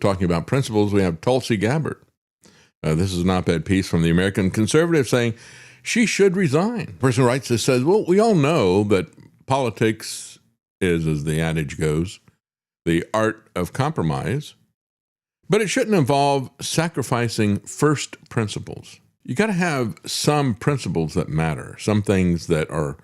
Talking about principles, we have Tulsi Gabbard. This is an op-ed piece from the American Conservative saying she should resign. The person who writes this says, well, we all know that politics is, as the adage goes, the art of compromise, but it shouldn't involve sacrificing first principles. You got to have some principles that matter, some things that are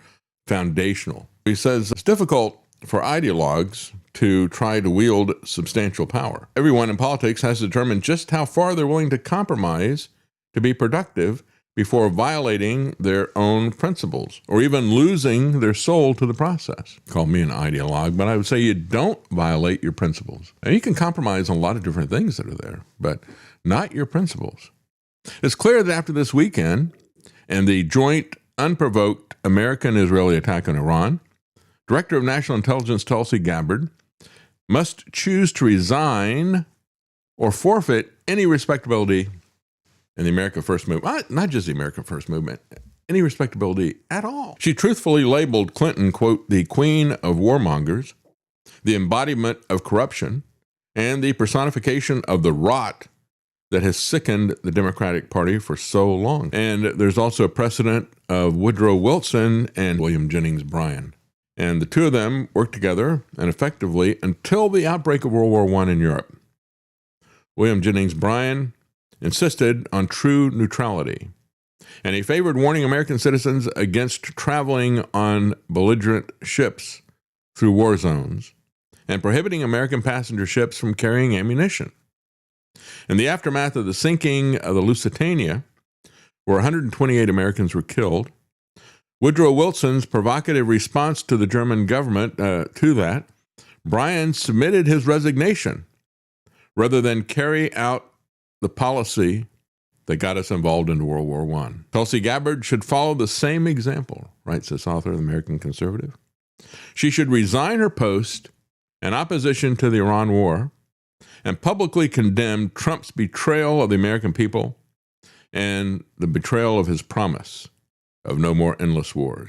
foundational. He says it's difficult for ideologues to try to wield substantial power. Everyone in politics has to determine just how far they're willing to compromise to be productive before violating their own principles or even losing their soul to the process. Call me an ideologue, but I would say you don't violate your principles. Now, you can compromise on a lot of different things that are there, but not your principles. It's clear that after this weekend and the joint unprovoked American-Israeli attack on Iran, Director of National Intelligence Tulsi Gabbard must choose to resign or forfeit any respectability in the America First movement. Not just the America First movement, any respectability at all. She truthfully labeled Clinton, quote, the queen of warmongers, the embodiment of corruption, and the personification of the rot that has sickened the Democratic Party for so long. And there's also a precedent of Woodrow Wilson and William Jennings Bryan. And the two of them worked together and effectively until the outbreak of World War I in Europe. William Jennings Bryan insisted on true neutrality, and he favored warning American citizens against traveling on belligerent ships through war zones and prohibiting American passenger ships from carrying ammunition. In the aftermath of the sinking of the Lusitania, where 128 Americans were killed, Woodrow Wilson's provocative response to the German government to that, Bryan submitted his resignation rather than carry out the policy that got us involved in World War I. Tulsi Gabbard should follow the same example, writes this author of the American Conservative. She should resign her post in opposition to the Iran war and publicly condemn Trump's betrayal of the American people and the betrayal of his promise of no more endless wars.